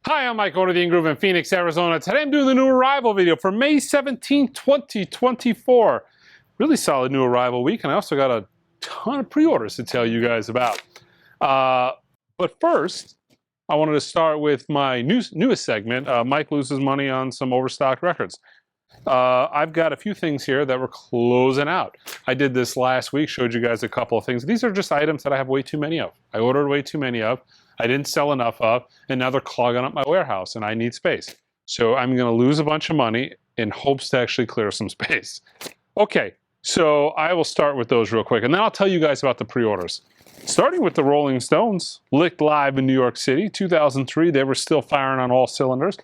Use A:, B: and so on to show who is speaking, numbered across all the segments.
A: Hi, I'm Mike, owner of the In Groove in Phoenix, Arizona. Today I'm doing the new arrival video for May 17, 2024. Really solid new arrival week, and I also got a ton of pre-orders to tell you guys about. But first, I wanted to start with my newest segment, Mike Loses Money on Some Overstocked Records. I've got a few things here that we're closing out. I did this last week, showed you guys a couple of things. These are just items that I have way too many of. I ordered way too many of. I didn't sell enough of, and now they're clogging up my warehouse, and I need space. So I'm going to lose a bunch of money in hopes to actually clear some space. Okay, so I will start with those real quick, and then I'll tell you guys about the pre-orders. Starting with the Rolling Stones, Licked live in New York City, 2003. They were still firing on all cylinders.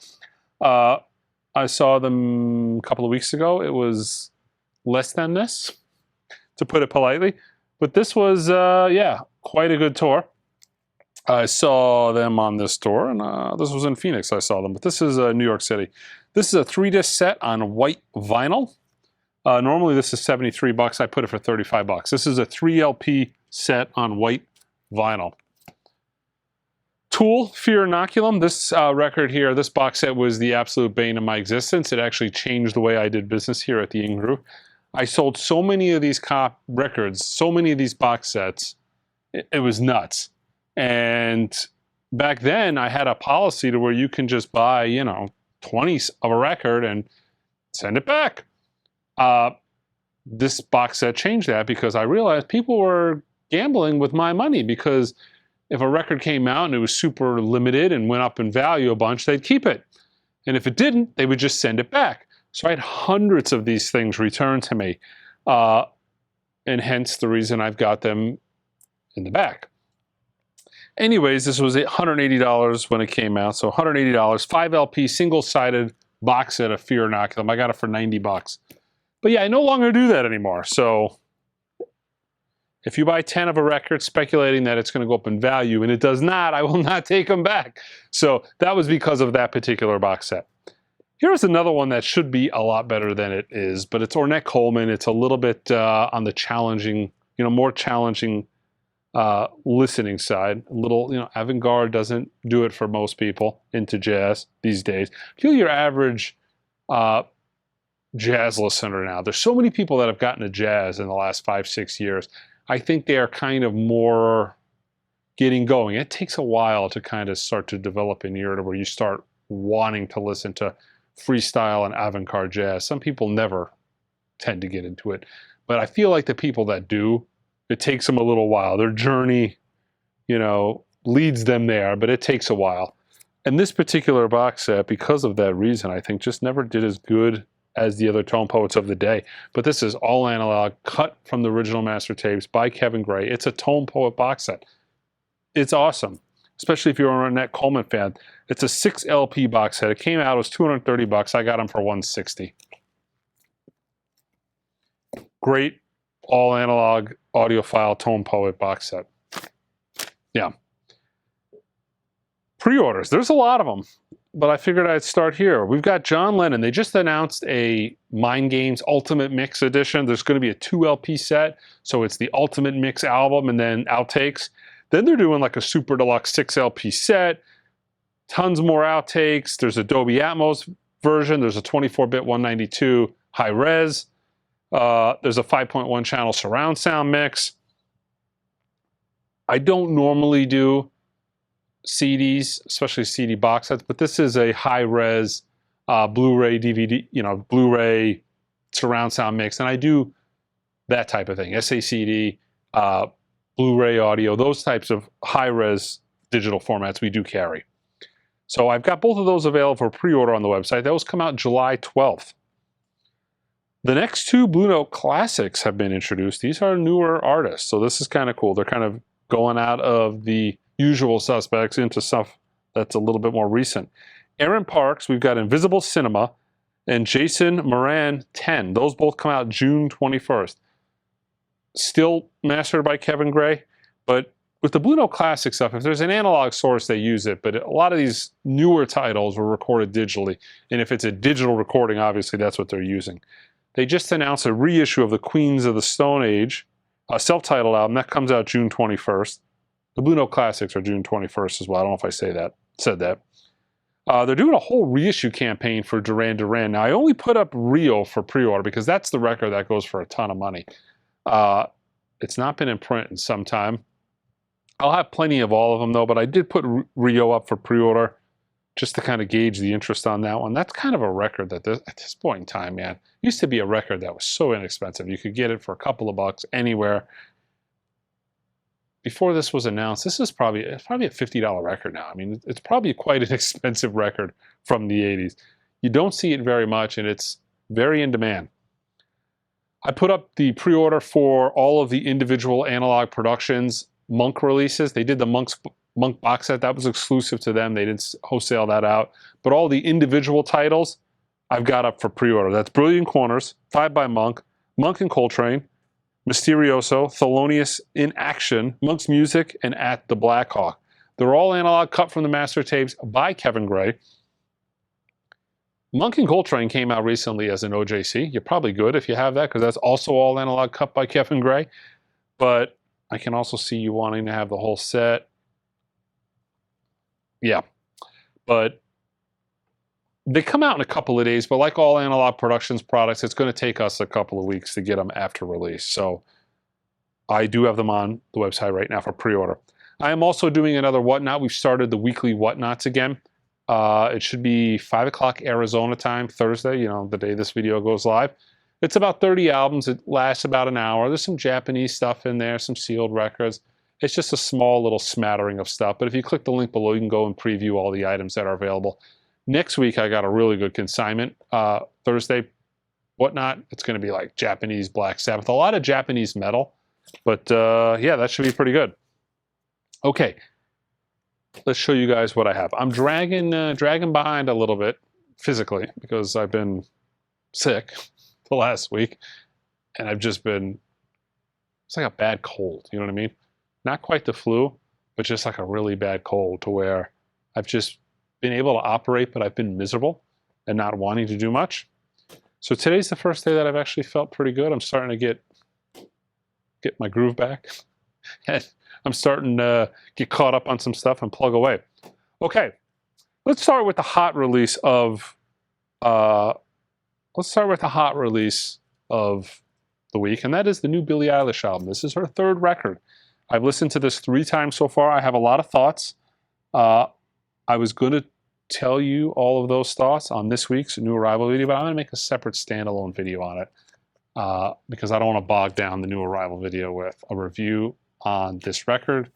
A: I saw them a couple of weeks ago. It was less than this, to put it politely. But this was, yeah, quite a good tour. I saw them on this tour, and this was in Phoenix I saw them, but this is New York City. This is a 3-disc set on white vinyl. Normally this is 73 bucks. I put it for 35 bucks. This is a 3 LP set on white vinyl. Tool, Fear Inoculum. This record here, this box set was the absolute bane of my existence. It actually changed the way I did business here at the In Groove. I sold so many of these records, so many of these box sets, it was nuts. And back then I had a policy to where you can just buy, you know, 20 of a record and send it back. This box set changed that because I realized people were gambling with my money, because if a record came out and it was super limited and went up in value a bunch, they'd keep it. And if it didn't, they would just send it back. So I had hundreds of these things returned to me. And hence the reason I've got them in the back. Anyways, this was $180 when it came out. So $180, 5 LP, single-sided box set of Fear Inoculum. I got it for 90 bucks. But yeah, I no longer do that anymore. So if you buy 10 of a record speculating that it's going to go up in value, and it does not, I will not take them back. So that was because of that particular box set. Here's another one that should be a lot better than it is, but it's Ornette Coleman. It's a little bit on the challenging, more challenging listening side. A little, avant-garde doesn't do it for most people into jazz these days. Feel your average jazz listener now. There's so many people that have gotten to jazz in the last 5-6 years. I think they are kind of more getting going. It takes a while to kind of start to develop an ear to where you start wanting to listen to freestyle and avant-garde jazz. Some people never tend to get into it, but I feel like the people that do, it takes them a little while. Their journey, leads them there, but it takes a while. And this particular box set, because of that reason, I think just never did as good as the other tone poets of the day. But this is all analog, cut from the original master tapes by Kevin Gray. It's a tone poet box set. It's awesome, especially if you're an Ornette Coleman fan. It's a 6 LP box set. It came out, it was 230 bucks. I got them for 160. Great all analog audiophile tone poet box set. Yeah. Pre-orders, there's a lot of them, but I figured I'd start here. We've got John Lennon. They just announced a Mind Games Ultimate Mix Edition. There's going to be a 2 LP set, so it's the Ultimate Mix album and then outtakes. Then they're doing like a super deluxe 6 LP set, tons more outtakes. There's a Dolby Atmos version. There's a 24-bit 192 high res. There's a 5.1 channel surround sound mix. I don't normally do CDs, especially CD box sets, but this is a high res Blu-ray DVD, Blu-ray surround sound mix, and I do that type of thing. SACD, Blu-ray audio, those types of high res digital formats we do carry. So I've got both of those available for pre-order on the website. Those come out July 12th. The next 2 Blue Note classics have been introduced. These are newer artists, so this is kind of cool. They're kind of going out of the usual suspects into stuff that's a little bit more recent. Aaron Parks, we've got Invisible Cinema, and Jason Moran 10. Those both come out June 21st. Still mastered by Kevin Gray, but with the Blue Note classic stuff, if there's an analog source, they use it, but a lot of these newer titles were recorded digitally, and if it's a digital recording, obviously that's what they're using. They just announced a reissue of the Queens of the Stone Age, a self-titled album. That comes out June 21st. The Blue Note Classics are June 21st as well. I don't know if I said that. They're doing a whole reissue campaign for Duran Duran. Now, I only put up Rio for pre-order because that's the record that goes for a ton of money. It's not been in print in some time. I'll have plenty of all of them, though, but I did put Rio up for pre-order just to kind of gauge the interest on that one. That's kind of a record that at this point in time, man, used to be a record that was so inexpensive. You could get it for a couple of bucks anywhere. Before this was announced, this is probably a $50 record now. I mean, it's probably quite an expensive record from the 80s. You don't see it very much, and it's very in demand. I put up the pre-order for all of the individual Analog Productions Monk releases. They did the Monk box set. That was exclusive to them. They didn't wholesale that out. But all the individual titles I've got up for pre-order. That's Brilliant Corners, 5 by Monk, Monk and Coltrane, Mysterioso, Thelonious in Action, Monk's Music, and At the Black Hawk. They're all analog, cut from the master tapes by Kevin Gray. Monk and Coltrane came out recently as an OJC. You're probably good if you have that, because that's also all analog, cut by Kevin Gray. But I can also see you wanting to have the whole set. Yeah, but they come out in a couple of days, but like all Analog Productions products, it's going to take us a couple of weeks to get them after release. So I do have them on the website right now for pre-order. I am also doing another Whatnot. We've started the weekly Whatnots again. It should be 5 o'clock Arizona time, Thursday, you know, the day this video goes live. It's about 30 albums. It lasts about an hour. There's some Japanese stuff in there, some sealed records. It's just a small little smattering of stuff. But if you click the link below, you can go and preview all the items that are available. Next week, I got a really good consignment. Thursday, Whatnot, it's going to be like Japanese Black Sabbath. A lot of Japanese metal. But yeah, that should be pretty good. Okay, let's show you guys what I have. I'm dragging behind a little bit physically because I've been sick the last week. And I've just been, it's like a bad cold, you know what I mean? Not quite the flu, but just like a really bad cold to where I've just been able to operate, but I've been miserable and not wanting to do much. So today's the first day that I've actually felt pretty good. I'm starting to get my groove back. And I'm starting to get caught up on some stuff and plug away. Okay, let's start with the hot release of the week, and that is the new Billie Eilish album. This is her third record. I've listened to this 3 times so far. I have a lot of thoughts. I was going to tell you all of those thoughts on this week's New Arrival video, but I'm going to make a separate standalone video on it because I don't want to bog down the New Arrival video with a review on this record,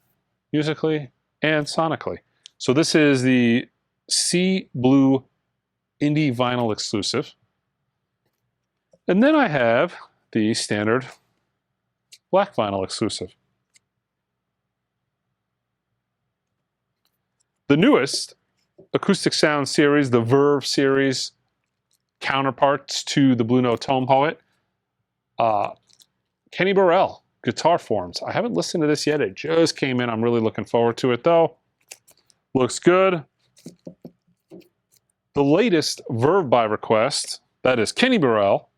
A: musically and sonically. So this is the Sea Blue Indie Vinyl Exclusive. And then I have the standard Black Vinyl Exclusive. The newest acoustic sound series, the Verve series, counterparts to the Blue Note Tone Poet. Kenny Burrell, guitar forms. I haven't listened to this yet. It just came in. I'm really looking forward to it, though. Looks good. The latest Verve by request, that is Kenny Burrell,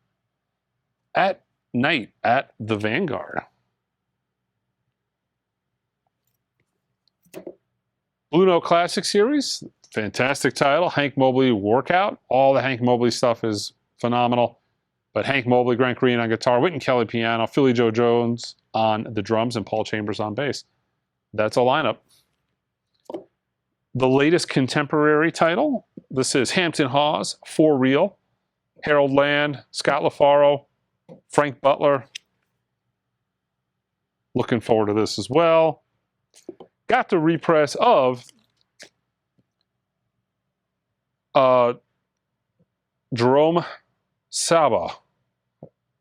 A: At Night at the Vanguard. Blue Note Classic Series, fantastic title. Hank Mobley Workout. All the Hank Mobley stuff is phenomenal. But Hank Mobley, Grant Green on guitar, Wynton Kelly piano, Philly Joe Jones on the drums, and Paul Chambers on bass. That's a lineup. The latest contemporary title, this is Hampton Hawes, For Real, Harold Land, Scott LaFaro, Frank Butler. Looking forward to this as well. Got the repress of Jerome Saba.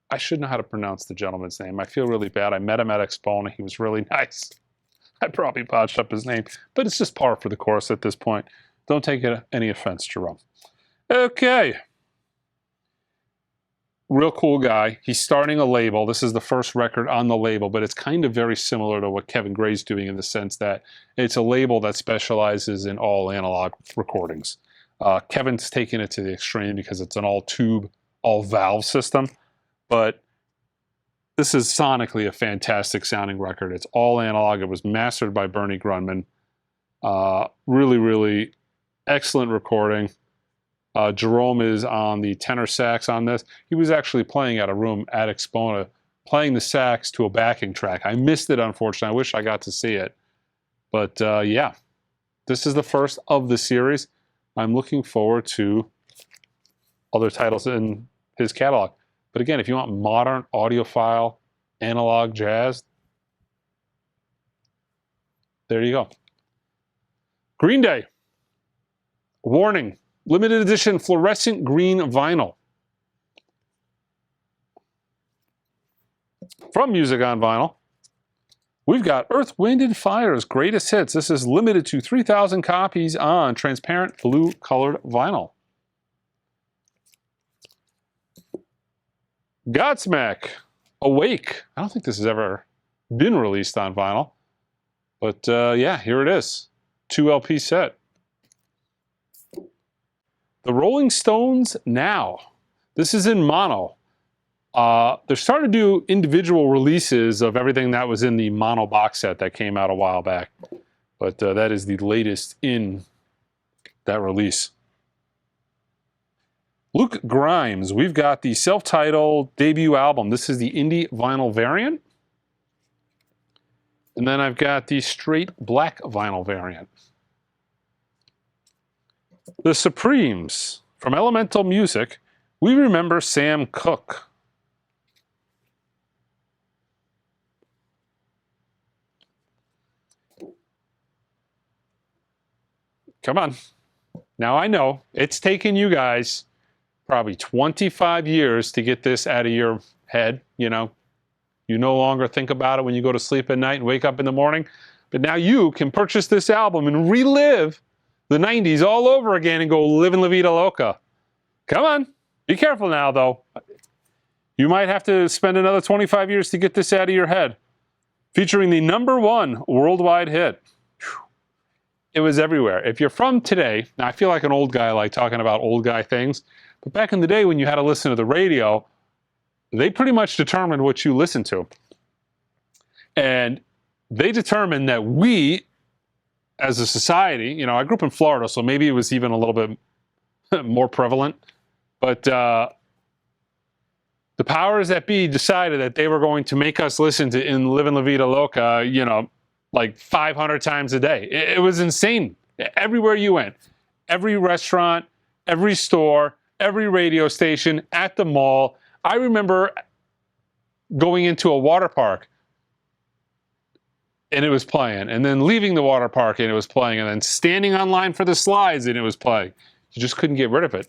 A: I should know how to pronounce the gentleman's name. I feel really bad. I met him at Expona. He was really nice. I probably botched up his name, but it's just par for the course at this point. Don't take any offense, Jerome. Okay. Real cool guy. He's starting a label. This is the first record on the label, but it's kind of very similar to what Kevin Gray's doing in the sense that it's a label that specializes in all analog recordings. Kevin's taking it to the extreme because it's an all-tube, all-valve system, but this is sonically a fantastic sounding record. It's all analog. It was mastered by Bernie Grunman. Really, really Excellent recording. Jerome is on the tenor sax on this. He was actually playing at a room at Expona, playing the sax to a backing track. I missed it, unfortunately. I wish I got to see it. But yeah, this is the first of the series. I'm looking forward to other titles in his catalog. But again, if you want modern audiophile analog jazz, there you go. Green Day. Warning. Limited edition fluorescent green vinyl. From Music on Vinyl, we've got Earth, Wind & Fire's Greatest Hits. This is limited to 3,000 copies on transparent blue colored vinyl. Godsmack, Awake. I don't think this has ever been released on vinyl. But yeah, here it is. 2 LP set. The Rolling Stones Now. This is in mono. They're starting to do individual releases of everything that was in the mono box set that came out a while back. But that is the latest in that release. Luke Grimes, we've got the self-titled debut album. This is the indie vinyl variant. And then I've got the straight black vinyl variant. The Supremes, from Elemental Music, We Remember Sam Cooke. Come on. Now I know it's taken you guys probably 25 years to get this out of your head, you know. You no longer think about it when you go to sleep at night and wake up in the morning. But now you can purchase this album and relive the 90s all over again and go living La Vida Loca. Come on. Be careful now, though. You might have to spend another 25 years to get this out of your head. Featuring the #1 worldwide hit. Whew. It was everywhere. If you're from today, now I feel like an old guy, like talking about old guy things. But back in the day when you had to listen to the radio, they pretty much determined what you listened to. And they determined that we, as a society, you know, I grew up in Florida, so maybe it was even a little bit more prevalent. But the powers that be decided that they were going to make us listen to In Livin' La Vida Loca, you know, like 500 times a day. It was insane. Everywhere you went, every restaurant, every store, every radio station, at the mall. I remember going into a water park and it was playing, and then leaving the water park and it was playing, and then standing online for the slides and it was playing. You just couldn't get rid of it.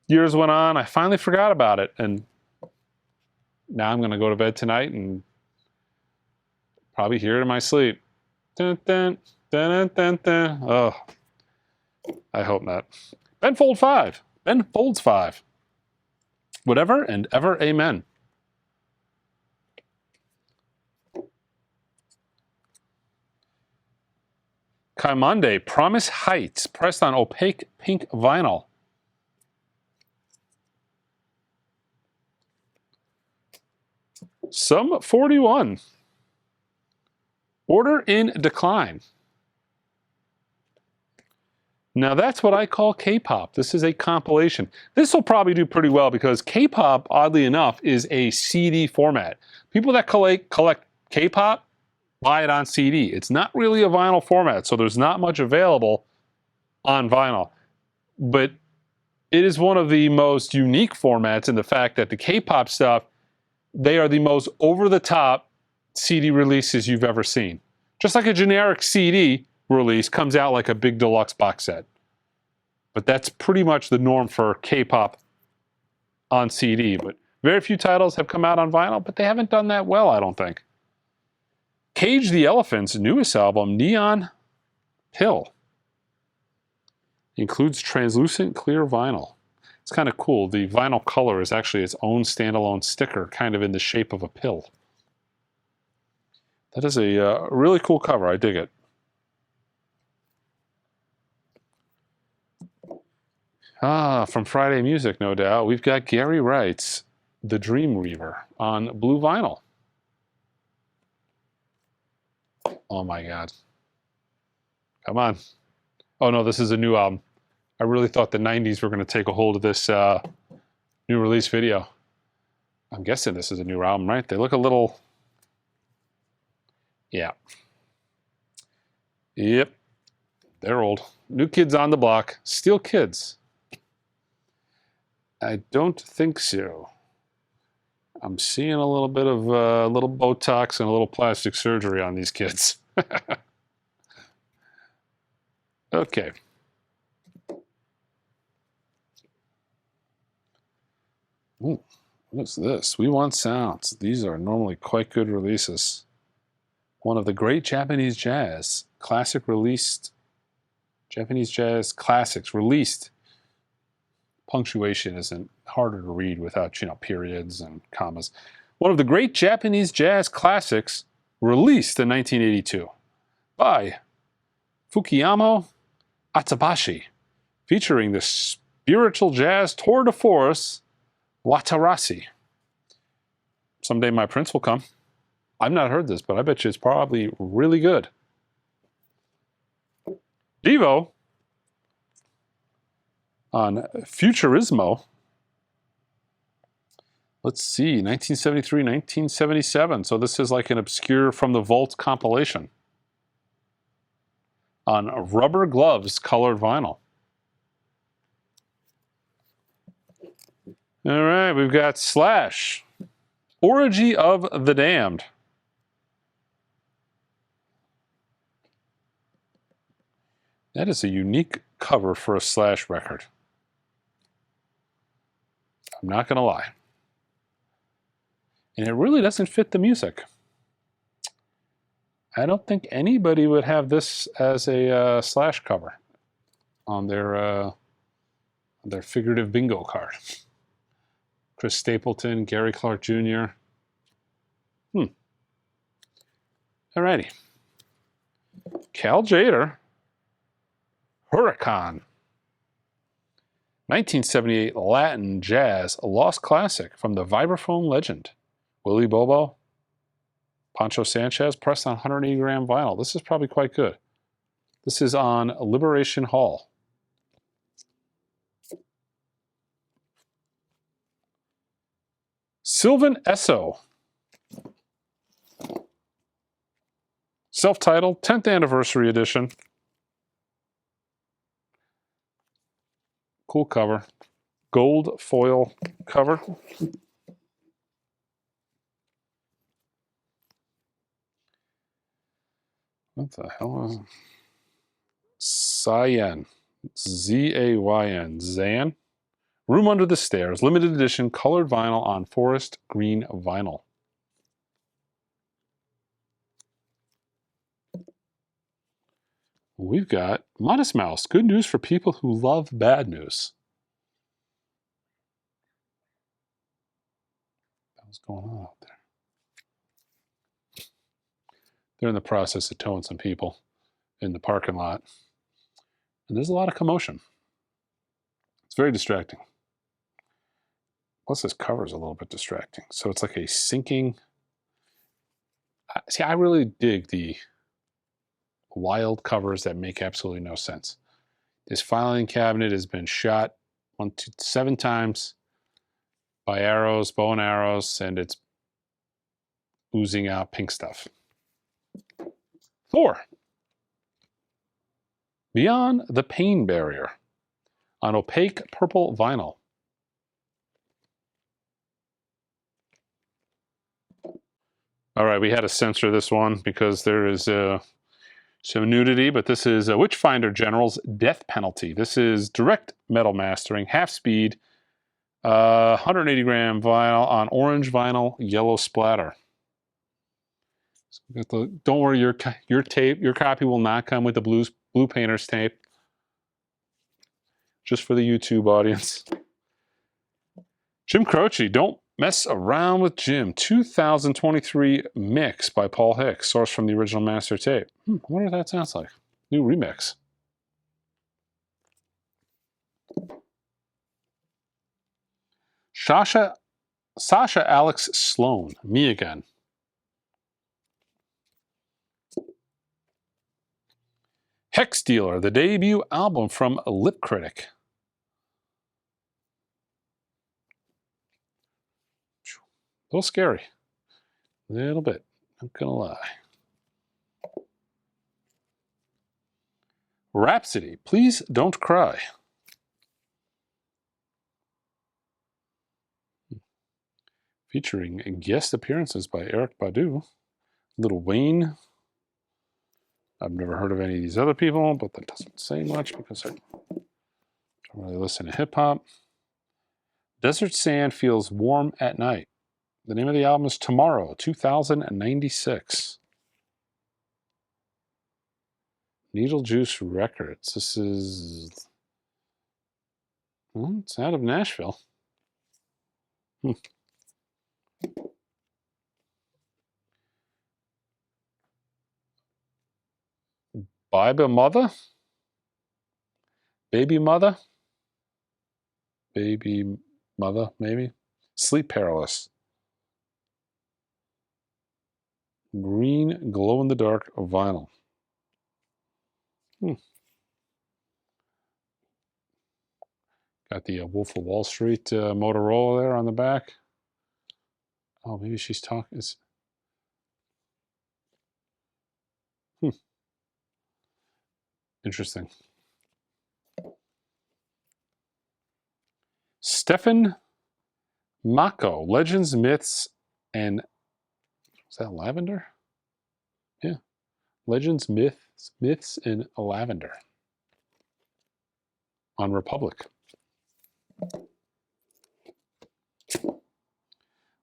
A: Years went on, I finally forgot about it, and now I'm going to go to bed tonight and probably hear it in my sleep. Dun, dun, dun, dun, dun, dun. Oh, I hope not. Ben Folds 5. Ben Folds 5. Whatever and ever, amen. Kaimande, Promise Heights, pressed on opaque pink vinyl. Sum 41. Order in Decline. Now that's what I call K-pop. This is a compilation. This will probably do pretty well because K-pop, oddly enough, is a CD format. People that collect K-pop buy it on CD. It's not really a vinyl format, so there's not much available on vinyl. But it is one of the most unique formats in the fact that the K-pop stuff, they are the most over-the-top CD releases you've ever seen. Just like a generic CD release comes out like a big deluxe box set. But that's pretty much the norm for K-pop on CD. But very few titles have come out on vinyl, but they haven't done that well, I don't think. Cage the Elephant's newest album, Neon Pill, includes translucent clear vinyl. It's kind of cool. The vinyl color is actually its own standalone sticker, kind of in the shape of a pill. That is a really cool cover. I dig it. From Friday Music, no doubt, we've got Gary Wright's The Dream Reaver on blue vinyl. Oh my God. Come on. Oh no, this is a new album. I really thought the 90s were going to take a hold of this new release video. I'm guessing this is a new album, right? They look a little... Yeah. Yep. They're old. New Kids on the Block. Still kids. I don't think so. I'm seeing a little bit of a little Botox and a little plastic surgery on these kids. Okay. Ooh, what is this? We Want Sounds. These are normally quite good releases. One of the great Japanese jazz classics released. Punctuation isn't harder to read without, periods and commas. One of the great Japanese jazz classics released in 1982 by Fukuyama Atabashi, featuring the spiritual jazz tour de force Watarasi. Someday my prince will come. I've not heard this, but I bet you it's probably really good. Devo on Futurismo. Let's see, 1973, 1977. So this is like an obscure From the Vault compilation. On Rubber Gloves colored vinyl. All right, we've got Slash. Orgy of the Damned. That is a unique cover for a Slash record. I'm not going to lie. And it really doesn't fit the music. I don't think anybody would have this as a Slash cover on their figurative bingo card. Chris Stapleton, Gary Clark Jr. Alrighty. Cal Tjader. Huracan. 1978 Latin Jazz, a lost classic from the vibraphone legend. Willie Bobo, Pancho Sanchez, pressed on 180 gram vinyl. This is probably quite good. This is on Liberation Hall. Sylvan Esso. Self-titled, 10th anniversary edition. Cool cover. Gold foil cover. What the hell is it? Zayn. Z-A-Y-N. Zayn. Room Under the Stairs. Limited edition colored vinyl on forest green vinyl. We've got Modest Mouse. Good news for people who love bad news. What's going on out there? They're in the process of towing some people in the parking lot. And there's a lot of commotion. It's very distracting. Plus this cover is a little bit distracting. So it's like a sinking... See, I really dig the wild covers that make absolutely no sense. This filing cabinet has been shot 7 times by arrows, bow and arrows, and it's oozing out pink stuff. 4. Beyond the Pain Barrier on opaque purple vinyl. All right, we had to censor this one because there is some nudity, but this is Witchfinder General's Death Penalty. This is direct metal mastering, half speed, 180 gram vinyl on orange vinyl, yellow splatter. So don't worry, your copy will not come with the blue painter's tape. Just for the YouTube audience. Jim Croce, Don't Mess Around with Jim. 2023 mix by Paul Hicks, sourced from the original master tape. I wonder what that sounds like. New remix. Sasha Alex Sloan, Me Again. Hex Dealer, the debut album from Lip Critic. A little scary. A little bit. Not gonna lie. Rhapsody, Please Don't Cry. Featuring guest appearances by Erykah Badu, Lil Wayne. I've never heard of any of these other people, but that doesn't say much because I don't really listen to hip-hop. Desert Sand Feels Warm at Night. The name of the album is Tomorrow, 2096. Needle Juice Records. This is... Well, it's out of Nashville. Bible Mother? Baby Mother? Baby Mother, maybe? Sleep Paralysis. Green glow-in-the-dark vinyl. Got the Wolf of Wall Street Motorola there on the back. Oh, maybe she's talking. Interesting. Stefan Mako, Legends, Myths, and... Is that Lavender? Yeah. Legends, Myths, and Lavender. On Republic.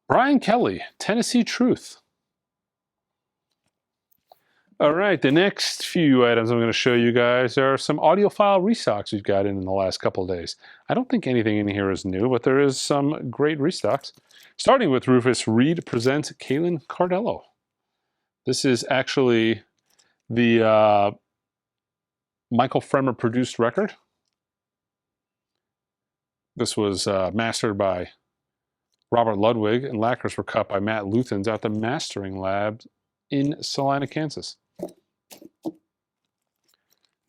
A: Brian Kelly, Tennessee Truth. All right, the next few items I'm going to show you guys are some audiophile restocks we've got in the last couple of days. I don't think anything in here is new, but there is some great restocks. Starting with Rufus Reid presents Kaylin Cardello. This is actually the Michael Fremer produced record. This was mastered by Robert Ludwig, and lacquers were cut by Matt Luthens at the mastering lab in Salina, Kansas.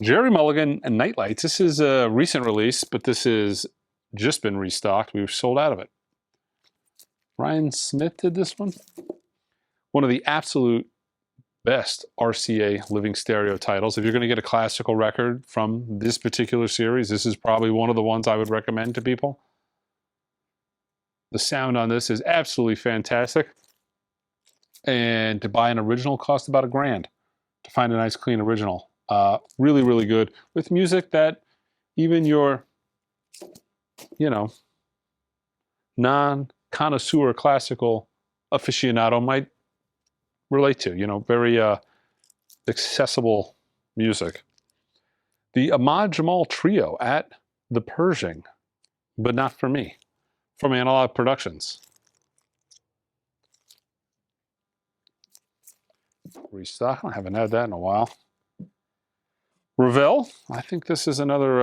A: Jerry Mulligan and Nightlights. This is a recent release, but this has just been restocked. We were sold out of it. Ryan Smith did this one. One of the absolute best RCA living stereo titles. If you're going to get a classical record from this particular series, this is probably one of the ones I would recommend to people. The sound on this is absolutely fantastic. And to buy an original cost about $1,000 to find a nice clean original. Really, really good with music that even your, non-connoisseur classical aficionado might relate to. Very accessible music. The Ahmad Jamal Trio at the Pershing, but not for me, from Analogue Productions. Restock. I haven't had that in a while. Ravel. I think this is another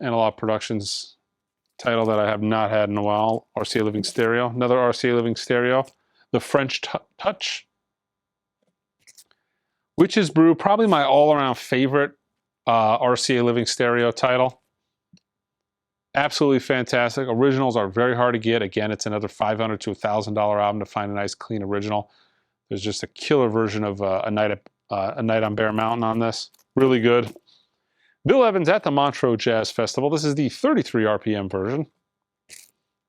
A: Analogue Productions title that I have not had in a while. RCA Living Stereo. Another RCA Living Stereo. The French Touch. Witch's Brew. Probably my all-around favorite RCA Living Stereo title. Absolutely fantastic. Originals are very hard to get. Again, it's another $500 to $1,000 album to find a nice, clean original. There's just a killer version of a Night on Bear Mountain on this. Really good. Bill Evans at the Montreux Jazz Festival. This is the 33 RPM version.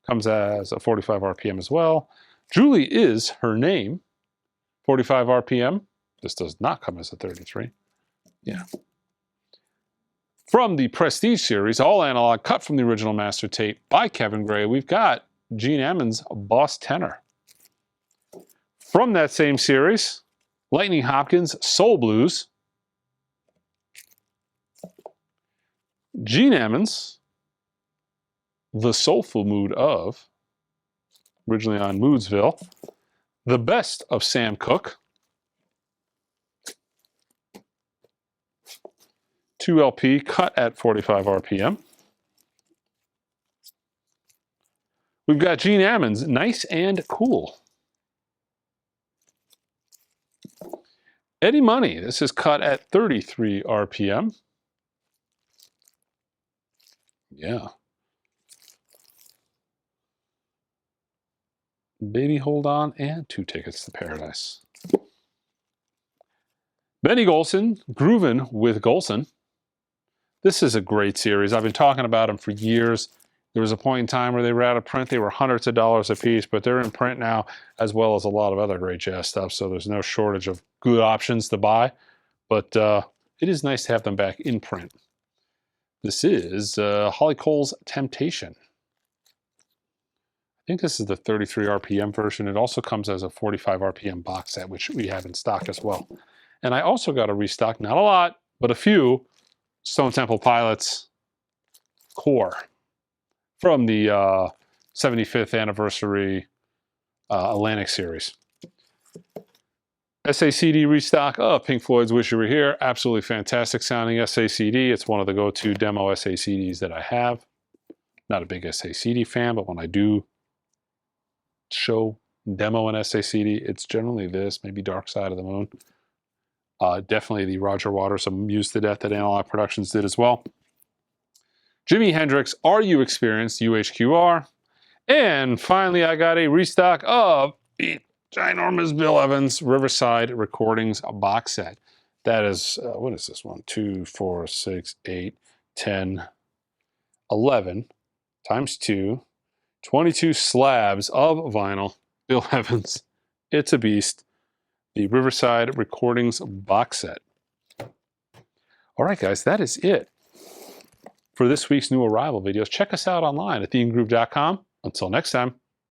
A: Comes as a 45 RPM as well. Julie Is Her Name. 45 RPM. This does not come as a 33. Yeah. From the Prestige series, all analog, cut from the original master tape by Kevin Gray, we've got Gene Ammons' Boss Tenor. From that same series, Lightning Hopkins' Soul Blues. Gene Ammons, The Soulful Mood Of, originally on Moodsville. The Best of Sam Cooke. 2 LP, cut at 45 RPM. We've got Gene Ammons' Nice and Cool. Eddie Money, this is cut at 33 RPM. Yeah. Baby Hold On, and 2 Tickets to Paradise. Benny Golson, Groovin' with Golson. This is a great series. I've been talking about them for years. There was a point in time where they were out of print. They were hundreds of dollars a piece, but they're in print now, as well as a lot of other great jazz stuff. So there's no shortage of good options to buy. But it is nice to have them back in print. This is Holly Cole's Temptation. I think this is the 33 RPM version. It also comes as a 45 RPM box set, which we have in stock as well. And I also got a restock, not a lot, but a few, Stone Temple Pilots Core from the 75th anniversary Atlantic series. SACD restock of Pink Floyd's Wish You Were Here. Absolutely fantastic sounding SACD. It's one of the go-to demo SACDs that I have. Not a big SACD fan, but when I do show demo an SACD, it's generally this, maybe Dark Side of the Moon. Definitely the Roger Waters Amused to Death that Analogue Productions did as well. Jimi Hendrix, Are You Experienced? UHQR. And finally, I got a restock of the ginormous Bill Evans Riverside Recordings box set. That is, what is this one? 2, 4, 6, 8, 10, 11 times 2, 22 slabs of vinyl. Bill Evans, It's a Beast. The Riverside Recordings box set. All right, guys, that is it for this week's new arrival videos. Check us out online at theingroup.com. Until next time.